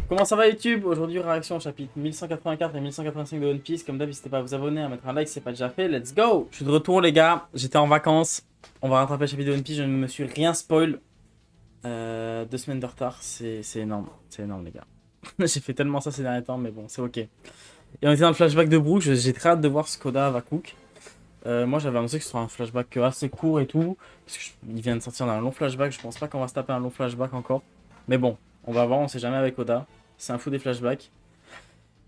Comment ça va YouTube? Aujourd'hui, réaction au chapitre 1184 et 1185 de One Piece. Comme d'hab, n'hésitez pas à vous abonner, à mettre un like si c'est pas déjà fait. Let's go! Je suis de retour, les gars. J'étais en vacances. On va rattraper le chapitre de One Piece. Je ne me suis rien spoil. 2 semaines de retard. C'est énorme. C'est énorme, les gars. J'ai fait tellement ça ces derniers temps, mais bon, c'est ok. Et on était dans le flashback de Brook. J'ai très hâte de voir ce qu'Oda va cook. Moi, j'avais annoncé que ce sera un flashback assez court et tout. Parce qu'il vient de sortir d'un long flashback. Je pense pas qu'on va se taper un long flashback encore. Mais bon, on va voir. On sait jamais avec Oda. C'est un fou des flashbacks.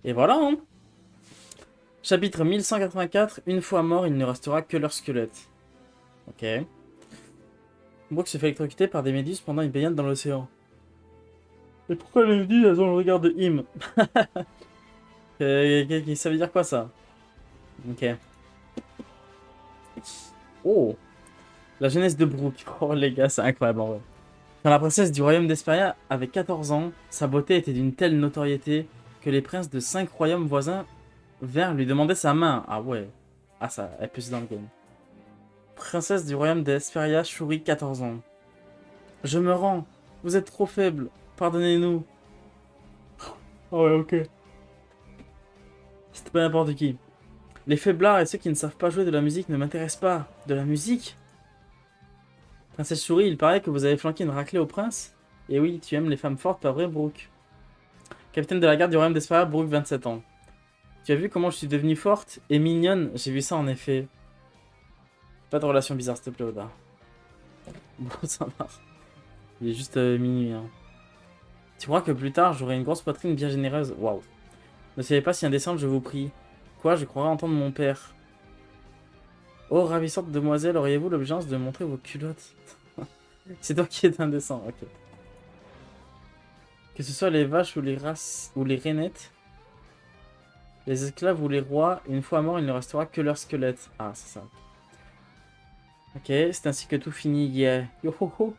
Et voilà, hein. Chapitre 1184. Une fois mort, il ne restera que leur squelette. Ok. Brook se fait électrocuter par des méduses pendant une baignade dans l'océan. Et pourquoi les méduses, elles ont le regard de him? Ça veut dire quoi, ça? Ok. Oh. La jeunesse de Brook. Oh, les gars, c'est incroyable, en vrai. Quand la princesse du royaume d'Esperia avait 14 ans, sa beauté était d'une telle notoriété que les princes de 5 royaumes voisins vinrent lui demander sa main. Ah ouais. Ah ça, elle peut se dans le game. Princesse du royaume d'Esperia, Shuri, 14 ans. Je me rends. Vous êtes trop faible. Pardonnez-nous. Ah ouais, ok. C'était pas n'importe qui. Les faiblards et ceux qui ne savent pas jouer de la musique ne m'intéressent pas. De la musique? Princesse Shuri, il paraît que vous avez flanqué une raclée au prince. Et oui, tu aimes les femmes fortes, pas vrai, Brook? Capitaine de la garde du royaume d'Esperia, Brook, 27 ans. Tu as vu comment je suis devenue forte et mignonne? J'ai vu ça en effet. Pas de relation bizarre, s'il te plaît, Oda. Bon, ça marche. Il est juste minuit. Hein. Tu crois que plus tard, j'aurai une grosse poitrine bien généreuse? Waouh. Ne soyez pas si indécente, je vous prie. Quoi, je croirais entendre mon père. Oh, ravissante demoiselle, auriez-vous l'obligeance de montrer vos culottes? C'est toi qui es indécent, ok. Que ce soit les vaches ou les races ou les rainettes, les esclaves ou les rois, une fois morts, il ne restera que leur squelette. Ah, c'est ça. Ok, c'est ainsi que tout finit, yeah. Yo ho ho.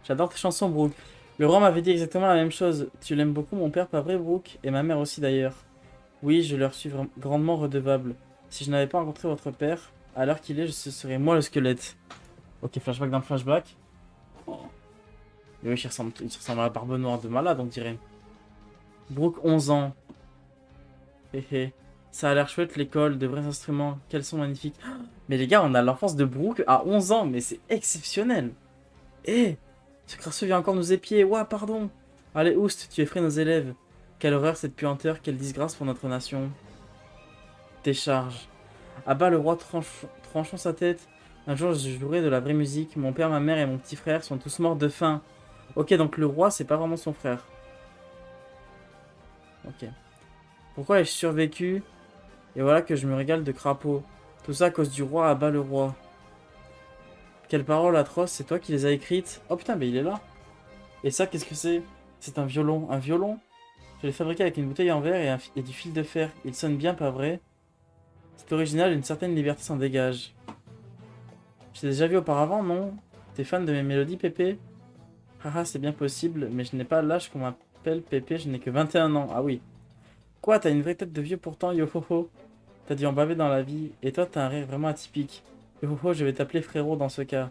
J'adore tes chansons, Brook. Le roi m'avait dit exactement la même chose. Tu l'aimes beaucoup, mon père, pas vrai, Brook? Et ma mère aussi, d'ailleurs. Oui, je leur suis grandement redevable. Si je n'avais pas rencontré votre père, à l'heure qu'il est, ce serait moi le squelette. Ok, flashback dans le flashback. Oh. Et oui, il ressemble à la barbe noire de malade, on dirait. Brook, 11 ans. Hé hé. Ça a l'air chouette, l'école, de vrais instruments. Quels sont magnifiques. Mais les gars, on a l'enfance de Brook à 11 ans, mais c'est exceptionnel. Eh, ce crasseux vient encore nous épier. Ouah, pardon. Allez, Oust, tu effraies nos élèves. Quelle horreur cette puanteur, quelle disgrâce pour notre nation. Décharge. À bas le roi tranchons sa tête. Un jour, je jouerai de la vraie musique. Mon père, ma mère et mon petit frère sont tous morts de faim. Ok, donc le roi, c'est pas vraiment son frère. Ok. Pourquoi ai-je survécu? Et voilà que je me régale de crapauds. Tout ça à cause du roi à bas le roi. Quelles paroles atroces, c'est toi qui les as écrites? Oh putain, mais il est là. Et ça, qu'est-ce que c'est? C'est un violon. Un violon? Je l'ai fabriqué avec une bouteille en verre et du fil de fer. Il sonne bien, pas vrai? C'est original, une certaine liberté s'en dégage. Je t'ai déjà vu auparavant, non? T'es fan de mes mélodies, Pépé? Haha, c'est bien possible, mais je n'ai pas l'âge qu'on m'appelle Pépé, je n'ai que 21 ans. Ah oui. Quoi, t'as une vraie tête de vieux pourtant, yo ho ho. T'as dû en baver dans la vie, et toi t'as un rire vraiment atypique. Yo ho ho, je vais t'appeler frérot dans ce cas.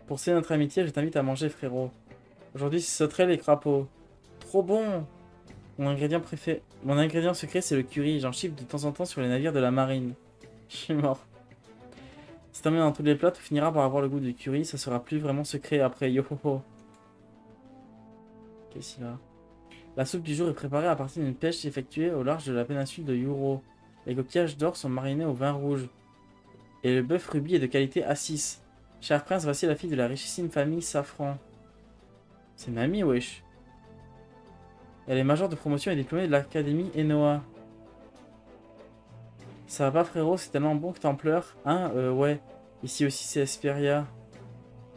Pour sceller notre amitié, je t'invite à manger, frérot. Aujourd'hui, c'est sauterelles et crapauds. Trop bon! Mon ingrédient secret, c'est le curry. J'en chiffre de temps en temps sur les navires de la marine. Je suis mort. Si t'en mets dans tous les plats, tu finiras par avoir le goût du curry. Ça sera plus vraiment secret après. Yo ho ho. Qu'est-ce qu'il a? La soupe du jour est préparée à partir d'une pêche effectuée au large de la péninsule de Yuro. Les coquillages d'or sont marinés au vin rouge. Et le bœuf rubis est de qualité A6. Cher prince, voici la fille de la richissime famille Safran. C'est mamie, wesh. Elle est majeure de promotion et diplômée de l'académie Enoa. Ça va pas, frérot, c'est tellement bon que t'en pleures. Hein, ouais. Ici aussi, c'est Esperia.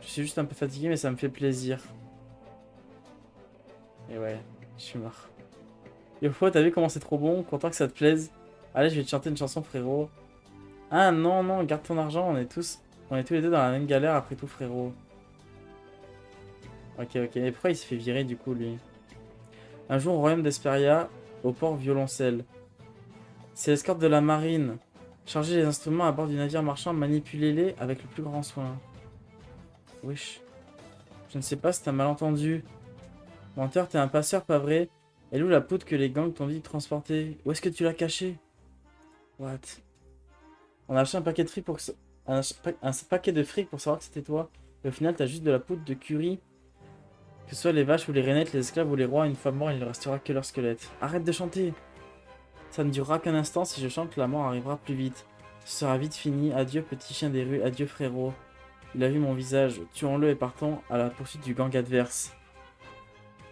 Je suis juste un peu fatigué, mais ça me fait plaisir. Et ouais, je suis mort. Yofo, t'as vu comment c'est trop bon? Content que ça te plaise. Allez, je vais te chanter une chanson, frérot. Ah non, non, garde ton argent, on est tous les deux dans la même galère après tout, frérot. Ok, ok. Et pourquoi il se fait virer, du coup, lui? Un jour au royaume d'Esperia, au port violoncelle. C'est l'escorte de la marine. Chargez les instruments à bord du navire marchand, manipulez-les avec le plus grand soin. Wesh. Je ne sais pas, c'est un malentendu. Menteur, t'es un passeur, pas vrai? Elle est où la poudre que les gangs t'ont dit de transporter? Où est-ce que tu l'as cachée? What? On a acheté un paquet de fric pour que un paquet de fric pour savoir que c'était toi. Et au final, t'as juste de la poudre de curry. Que ce soit les vaches ou les rainettes, les esclaves ou les rois, une fois mort, il ne restera que leur squelette. Arrête de chanter! Ça ne durera qu'un instant, si je chante, la mort arrivera plus vite. Ce sera vite fini, adieu petit chien des rues, adieu frérot. Il a vu mon visage, tuons-le et partons à la poursuite du gang adverse.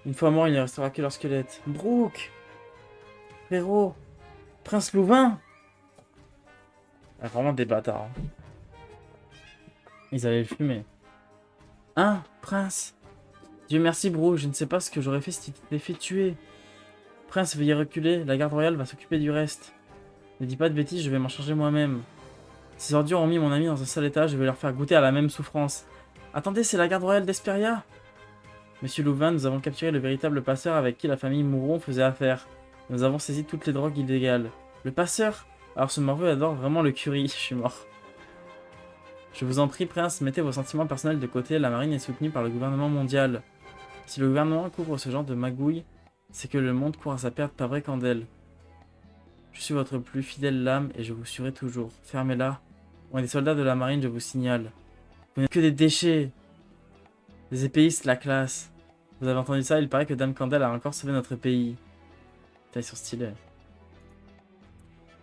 Une fois mort, il ne restera que leur squelette. Brooke! Frérot! Prince Louvain! Ah, vraiment des bâtards. Hein. Ils allaient le fumer. Hein, Prince? Dieu merci, Brooke, je ne sais pas ce que j'aurais fait si tu t'étais fait tuer. Prince, veuillez reculer, la garde royale va s'occuper du reste. Ne dis pas de bêtises, je vais m'en charger moi-même. Ces ordures ont mis mon ami dans un sale état, je vais leur faire goûter à la même souffrance. Attendez, c'est la garde royale d'Esperia? Monsieur Louvain, nous avons capturé le véritable passeur avec qui la famille Mouron faisait affaire. Nous avons saisi toutes les drogues illégales. Le passeur? Alors ce morveux adore vraiment le curry, je suis mort. Je vous en prie, prince, mettez vos sentiments personnels de côté, la marine est soutenue par le gouvernement mondial. Si le gouvernement couvre ce genre de magouille, c'est que le monde court à sa perte, pas vrai, Candel? Je suis votre plus fidèle lame et je vous suivrai toujours. Fermez-la. On est des soldats de la marine, je vous signale. Vous n'êtes que des déchets. Des épéistes, la classe. Vous avez entendu ça? Il paraît que Dame Candel a encore sauvé notre pays. Putain, ils sont stylés.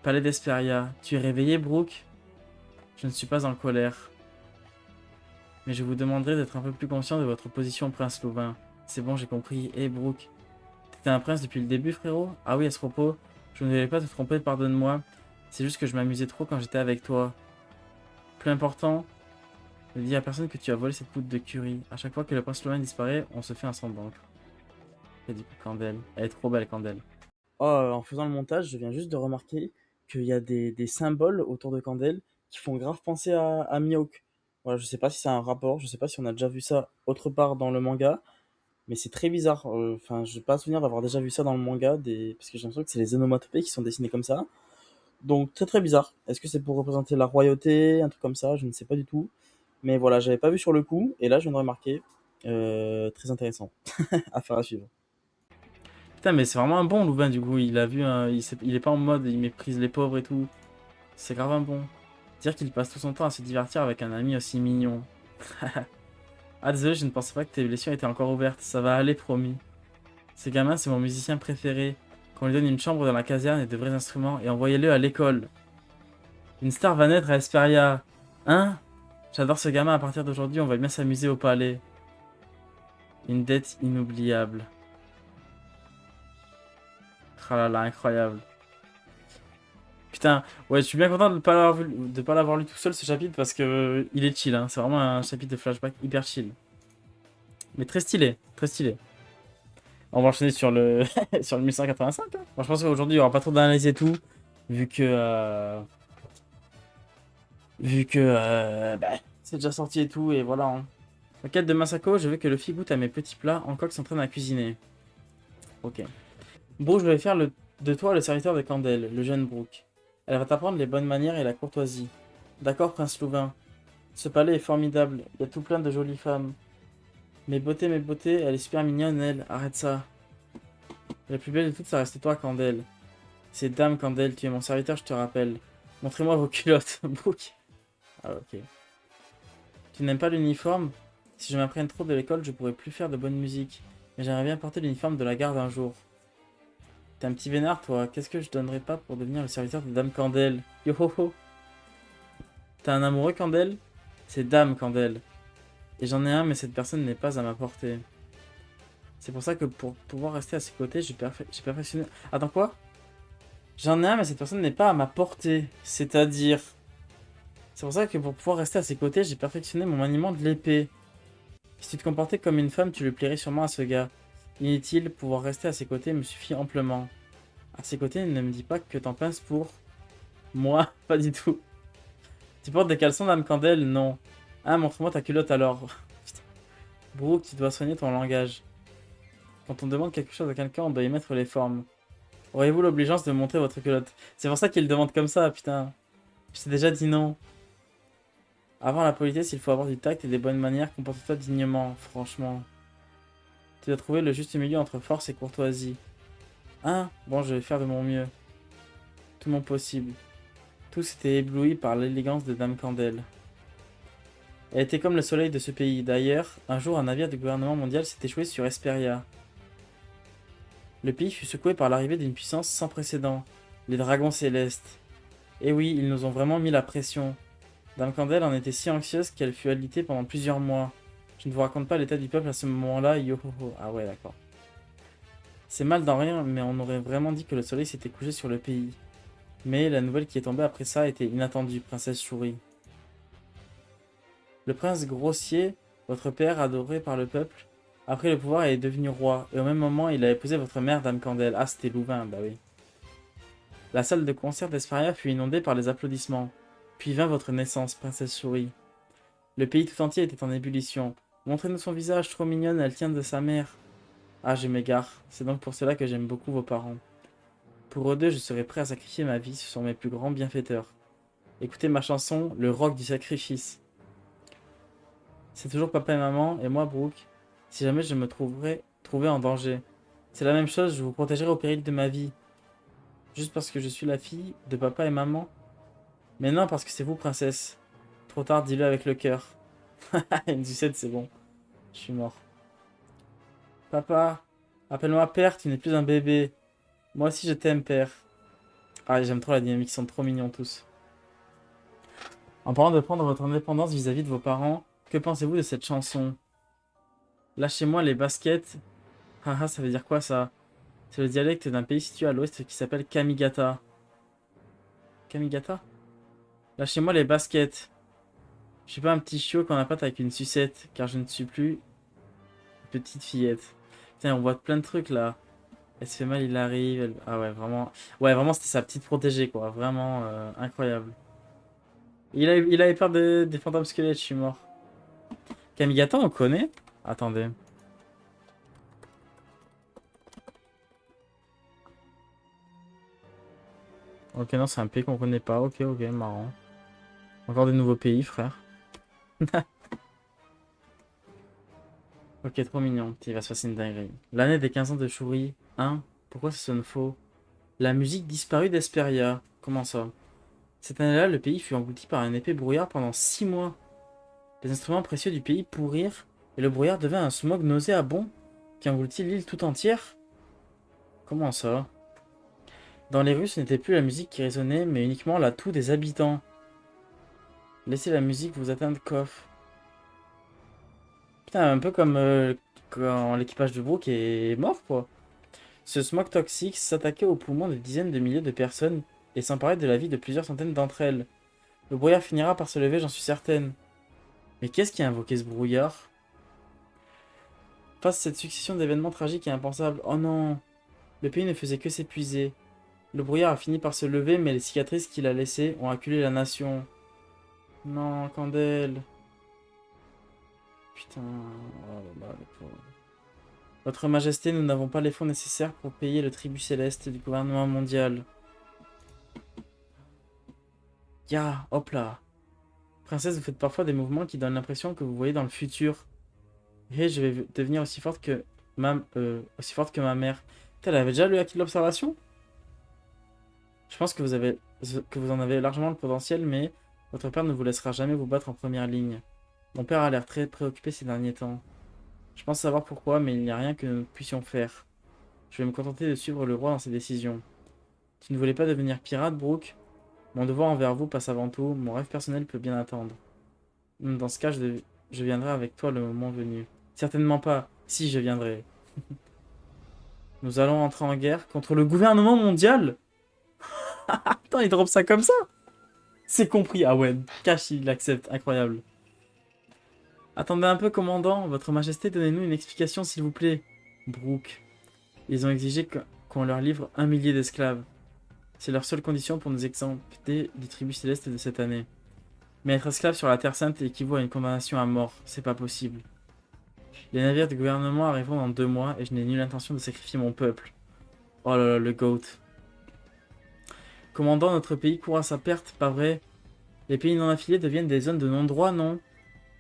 Palais d'Esperia. Tu es réveillé, Brooke? Je ne suis pas en colère. Mais je vous demanderai d'être un peu plus conscient de votre position, prince Louvain. C'est bon, j'ai compris. Hé, Brooke. T'étais un prince depuis le début, frérot? Ah oui, à ce propos, je ne voulais pas te tromper, pardonne-moi. C'est juste que je m'amusais trop quand j'étais avec toi. Plus important, ne dis à personne que tu as volé cette poudre de curry. À chaque fois que le prince Louvain disparaît, on se fait un sang d'encre. Et du coup, Candel. Elle est trop belle, Candel. Oh, en faisant le montage, je viens juste de remarquer qu'il y a des symboles autour de Candel qui font grave penser à Mihawk. Voilà, je sais pas si c'est un rapport, je sais pas si on a déjà vu ça autre part dans le manga, mais c'est très bizarre. Enfin, j'ai pas souvenir d'avoir déjà vu ça dans le manga, parce que j'ai l'impression que c'est les onomatopées qui sont dessinés comme ça. Donc très très bizarre. Est-ce que c'est pour représenter la royauté, un truc comme ça? Je ne sais pas du tout. Mais voilà, j'avais pas vu sur le coup, et là je viens de remarquer. Très intéressant. Affaire à suivre. Putain, mais c'est vraiment un bon Louvain du coup. Il a vu il est pas en mode il méprise les pauvres et tout. C'est grave un bon. Dire qu'il passe tout son temps à se divertir avec un ami aussi mignon. Ah désolé, je ne pensais pas que tes blessures étaient encore ouvertes. Ça va aller, promis. Ce gamin, c'est mon musicien préféré. Qu'on lui donne une chambre dans la caserne et de vrais instruments et envoyez-le à l'école. Une star va naître à Esperia. Hein? J'adore ce gamin, à partir d'aujourd'hui, on va bien s'amuser au palais. Une dette inoubliable. Ah là là, incroyable. Putain, ouais, je suis bien content de ne pas l'avoir lu tout seul ce chapitre parce que il est chill, hein. C'est vraiment un chapitre de flashback hyper chill. Mais très stylé, très stylé. On va enchaîner sur le sur le 1185. Hein. Bon, je pense qu'aujourd'hui il n'y aura pas trop d'analyse et tout, vu que bah, c'est déjà sorti et tout et voilà. Hein. En quête de Masako, je veux que Luffy goûte à mes petits plats. Hancock s'entraîne à cuisiner. Ok. Brooke, je vais faire de toi le serviteur de Candel, le jeune Brooke. Elle va t'apprendre les bonnes manières et la courtoisie. D'accord, prince Louvain. Ce palais est formidable, il y a tout plein de jolies femmes. Mes beautés, elle est super mignonne, elle. Arrête ça. La plus belle de toutes, ça reste toi, Candel. C'est Dame Candel, tu es mon serviteur, je te rappelle. Montrez-moi vos culottes, Brooke. Ah, ok. Tu n'aimes pas l'uniforme? Si je m'apprenne trop de l'école, je pourrais plus faire de bonne musique. Mais j'aimerais bien porter l'uniforme de la garde un jour. T'es un petit vénard, toi. Qu'est-ce que je donnerais pas pour devenir le serviteur de Dame Candel? Yo ho ho. T'as un amoureux, Candel? C'est Dame Candel. Et j'en ai un, mais cette personne n'est pas à ma portée. C'est pour ça que pour pouvoir rester à ses côtés, j'ai perfectionné... Attends, quoi? J'en ai un, mais cette personne n'est pas à ma portée. C'est-à-dire... C'est pour ça que pour pouvoir rester à ses côtés, j'ai perfectionné mon maniement de l'épée. Si tu te comportais comme une femme, tu le plairais sûrement à ce gars. Inutile, pouvoir rester à ses côtés me suffit amplement. À ses côtés, ne me dis pas que t'en pinces pour... Moi, pas du tout. Tu portes des caleçons, Dame Candel? Non. Ah, montre-moi ta culotte alors. Putain. Brooke, tu dois soigner ton langage. Quand on demande quelque chose à quelqu'un, on doit y mettre les formes. Auriez-vous l'obligeance de me montrer votre culotte? C'est pour ça qu'il demande comme ça, putain. Je t'ai déjà dit non. Avant la politesse, il faut avoir du tact et des bonnes manières. Comporte-toi dignement, franchement. Tu dois trouver le juste milieu entre force et courtoisie. Hein? Bon, je vais faire de mon mieux. Tout mon possible. Tous étaient éblouis par l'élégance de Dame Candel. Elle était comme le soleil de ce pays. D'ailleurs, un jour, un navire du gouvernement mondial s'est échoué sur Esperia. Le pays fut secoué par l'arrivée d'une puissance sans précédent, les dragons célestes. Et oui, ils nous ont vraiment mis la pression. Dame Candel en était si anxieuse qu'elle fut alitée pendant plusieurs mois. Je ne vous raconte pas l'état du peuple à ce moment-là, yo ho ho. Ah ouais, d'accord. C'est mal d'en rien, mais on aurait vraiment dit que le soleil s'était couché sur le pays. Mais la nouvelle qui est tombée après ça était inattendue, princesse Shuri. Le prince grossier, votre père, adoré par le peuple, a pris le pouvoir et est devenu roi, et au même moment, il a épousé votre mère, Dame Candel. Ah, c'était Louvain, bah oui. La salle de concert d'Esperia fut inondée par les applaudissements. Puis vint votre naissance, princesse Shuri. Le pays tout entier était en ébullition. Montrez-nous son visage, trop mignonne, elle tient de sa mère. Ah, je m'égare. C'est donc pour cela que j'aime beaucoup vos parents. Pour eux deux, je serais prêt à sacrifier ma vie, ce sont mes plus grands bienfaiteurs. Écoutez ma chanson, le rock du sacrifice. C'est toujours papa et maman, et moi, Brooke, si jamais je me trouvé en danger. C'est la même chose, je vous protégerai au péril de ma vie. Juste parce que je suis la fille de papa et maman. Mais non, parce que c'est vous, princesse. Trop tard, dis-le avec le cœur. Une sucette, c'est bon. Je suis mort. Papa, appelle-moi père, tu n'es plus un bébé. Moi aussi, je t'aime, père. Ah, j'aime trop la dynamique, ils sont trop mignons tous. En parlant de prendre votre indépendance vis-à-vis de vos parents, que pensez-vous de cette chanson? Lâchez-moi les baskets. Haha, ça veut dire quoi ça? C'est le dialecte d'un pays situé à l'ouest qui s'appelle Kamigata. Kamigata? Lâchez-moi les baskets. Je suis pas un petit chiot qu'on appâte avec une sucette, car je ne suis plus une petite fillette. Putain, on voit plein de trucs là. Elle se fait mal, il arrive. Ah ouais, vraiment. Ouais, vraiment, c'était sa petite protégée, quoi. Vraiment incroyable. Il avait peur des fantômes squelettes, je suis mort. Kamigata, on connaît? Attendez. Ok, non, c'est un pays qu'on connaît pas. Ok, ok, marrant. Encore des nouveaux pays, frère. Ok, trop mignon. Il va se passer une dinguerie. L'année des 15 ans de Shuri. Hein? Pourquoi ça sonne faux? La musique disparue d'Esperia. Comment ça? Cette année-là, le pays fut englouti par un épais brouillard pendant 6 mois. Les instruments précieux du pays pourrirent et le brouillard devint un smog nauséabond qui engloutit l'île tout entière. Comment ça? Dans les rues, ce n'était plus la musique qui résonnait, mais uniquement la toux des habitants. Laissez la musique vous atteindre, coff. Putain, un peu comme quand l'équipage de Brooke est mort, quoi. Ce smog toxique s'attaquait aux poumons de dizaines de milliers de personnes et s'emparait de la vie de plusieurs centaines d'entre elles. Le brouillard finira par se lever, j'en suis certaine. Mais qu'est-ce qui a invoqué ce brouillard? Face à cette succession d'événements tragiques et impensables, oh non! Le pays ne faisait que s'épuiser. Le brouillard a fini par se lever, mais les cicatrices qu'il a laissées ont acculé la nation. Non, Candel. Putain. Oh là là, le pauvre. Votre Majesté, nous n'avons pas les fonds nécessaires pour payer le tribut céleste du gouvernement mondial. Ya, hop là. Princesse, vous faites parfois des mouvements qui donnent l'impression que vous voyez dans le futur. Et je vais devenir aussi forte que ma mère. Putain, elle avait déjà le acquis de l'observation? Je pense que vous en avez largement le potentiel, mais votre père ne vous laissera jamais vous battre en première ligne. Mon père a l'air très préoccupé ces derniers temps. Je pense savoir pourquoi, mais il n'y a rien que nous puissions faire. Je vais me contenter de suivre le roi dans ses décisions. Tu ne voulais pas devenir pirate, Brooke? Mon devoir envers vous passe avant tout, mon rêve personnel peut bien attendre. Dans ce cas, je viendrai avec toi le moment venu. Certainement pas, si je viendrai. Nous allons entrer en guerre contre le gouvernement mondial? Attends, il drop ça comme ça? C'est compris, ah ouais, Cash il accepte, incroyable. Attendez un peu, commandant, votre majesté, donnez-nous une explication s'il vous plaît. Brooke, ils ont exigé qu'on leur livre 1 millier d'esclaves. C'est leur seule condition pour nous exempter du tribut céleste de cette année. Mais être esclave sur la Terre Sainte équivaut à une condamnation à mort, c'est pas possible. Les navires du gouvernement arriveront dans 2 mois et je n'ai nulle intention de sacrifier mon peuple. Oh là là, le GOAT. Commandant, notre pays court à sa perte, pas vrai? Les pays non affiliés deviennent des zones de non-droit, non?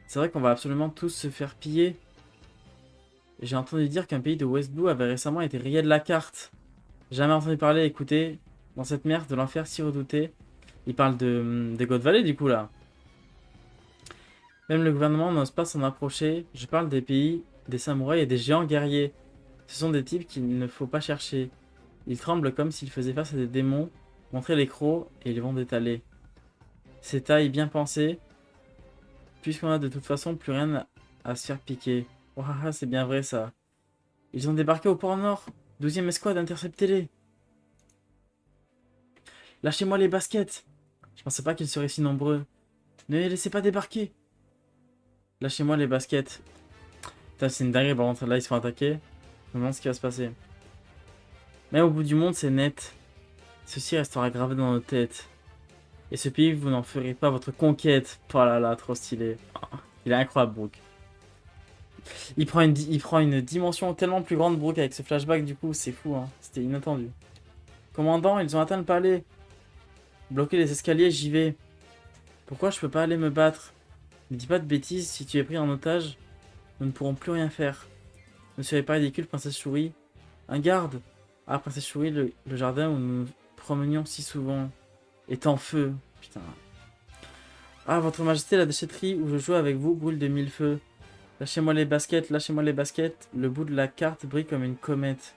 C'est vrai qu'on va absolument tous se faire piller. J'ai entendu dire qu'un pays de West Blue avait récemment été rayé de la carte. Jamais entendu parler, écoutez. Dans cette merde de l'enfer si redouté. Il parle de God Valley du coup là. Même le gouvernement n'ose pas s'en approcher. Je parle des pays, des samouraïs et des géants guerriers. Ce sont des types qu'il ne faut pas chercher. Ils tremblent comme s'ils faisaient face à des démons. Montrez les crocs et ils vont détaler. Ces tailles bien pensées. Puisqu'on a de toute façon plus rien à se faire piquer. Waouh, c'est bien vrai ça. Ils ont débarqué au port Nord. 12e escouade, interceptez-les. Lâchez-moi les baskets. Je pensais pas qu'ils seraient si nombreux. Ne les laissez pas débarquer. Lâchez-moi les baskets. Putain, c'est une dinguerie par contre. Là, ils se font attaquer. Je me demande ce qui va se passer. Mais au bout du monde, c'est net. Ceci restera gravé dans nos têtes. Et ce pays, vous n'en ferez pas votre conquête. Oh là là, trop stylé. Il est incroyable, Brook. Il prend une dimension tellement plus grande, Brook, avec ce flashback, du coup, c'est fou, hein. C'était inattendu. Commandant, ils ont atteint le palais. Bloquer les escaliers, j'y vais. Pourquoi je peux pas aller me battre? Ne dis pas de bêtises, si tu es pris en otage, nous ne pourrons plus rien faire. Ne soyez pas ridicule, princesse Souris. Un garde. Ah, princesse Souris, le jardin où nous nous promenions si souvent est en feu. Putain. Ah, votre majesté, la déchetterie où je joue avec vous brûle de mille feux. Lâchez-moi les baskets, lâchez-moi les baskets. Le bout de la carte brille comme une comète.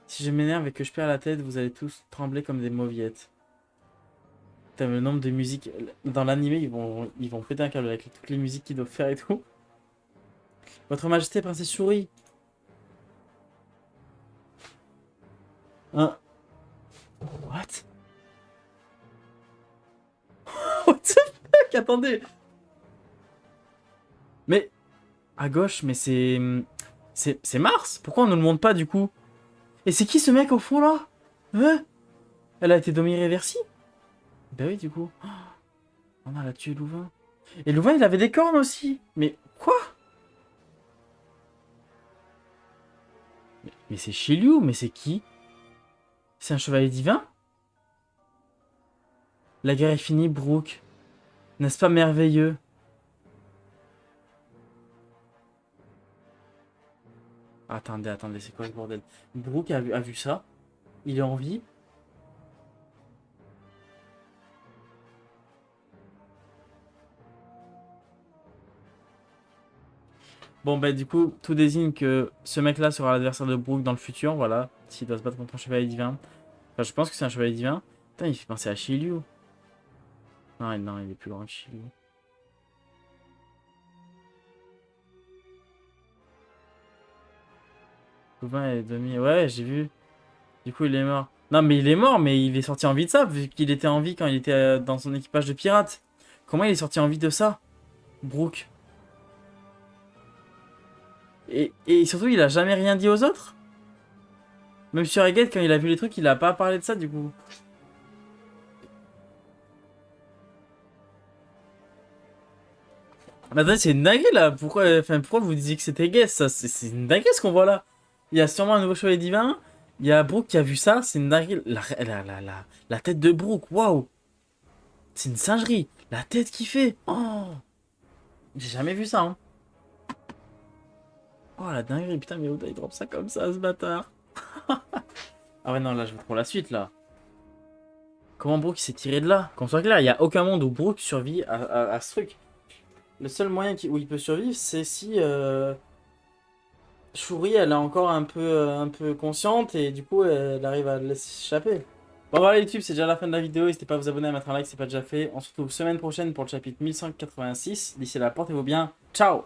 Si je m'énerve et que je perds la tête, vous allez tous trembler comme des mauviettes. Putain, le nombre de musiques. Dans l'animé, ils vont péter un câble avec toutes les musiques qu'ils doivent faire et tout. Votre majesté, princesse Souris. Hein? What? What the fuck? Attendez. Mais. À gauche, mais c'est. C'est Mars. Pourquoi on ne le montre pas du coup? Et c'est qui ce mec au fond là? Hein? Elle a été dominée Versi? Bah oui, du coup. Oh, on a tué Louvain. Et Louvain, il avait des cornes aussi. Mais quoi? Mais c'est Shiryu, mais c'est qui? C'est un chevalier divin? La guerre est finie, Brook. N'est-ce pas merveilleux? Attendez, attendez, c'est quoi ce bordel? Brook a vu ça. Il est en vie. Bon, bah, du coup, tout désigne que ce mec-là sera l'adversaire de Brook dans le futur. Voilà. S'il doit se battre contre un chevalier divin. Enfin, je pense que c'est un chevalier divin. Putain, il fait penser à Shiryu. Non, non, il est plus grand que Shiryu. Louvain est demi. Ouais, j'ai vu. Du coup, il est mort. Non, mais il est mort, mais il est sorti en vie de ça, vu qu'il était en vie quand il était dans son équipage de pirates. Comment il est sorti en vie de ça, Brook? Et surtout, il a jamais rien dit aux autres? Même sur Egghead, quand il a vu les trucs, il a pas parlé de ça, du coup. Mais attendez, c'est une dinguerie, là. Pourquoi vous disiez que c'était Guess, ça? C'est une dinguerie, ce qu'on voit là. Il y a sûrement un nouveau chevalier divin. Il y a Brook qui a vu ça, c'est une dinguerie. La tête de Brook, waouh! C'est une singerie. La tête qu'il fait. Oh! J'ai jamais vu ça, hein. Oh, la dinguerie. Putain, mais Oda, il drop ça comme ça, ce bâtard. Ah ouais, non, là, je veux trop la suite, là. Comment Brook s'est tiré de là? Qu'on soit clair, il n'y a aucun monde où Brook survit à ce truc. Le seul moyen où il peut survivre, c'est si Shuri, elle est encore un peu consciente et du coup, elle arrive à le laisser échapper. Bon voilà YouTube, c'est déjà la fin de la vidéo. N'hésitez pas à vous abonner, à mettre un like si c'est pas déjà fait. On se retrouve semaine prochaine pour le chapitre 1186. D'ici là, portez-vous bien. Ciao!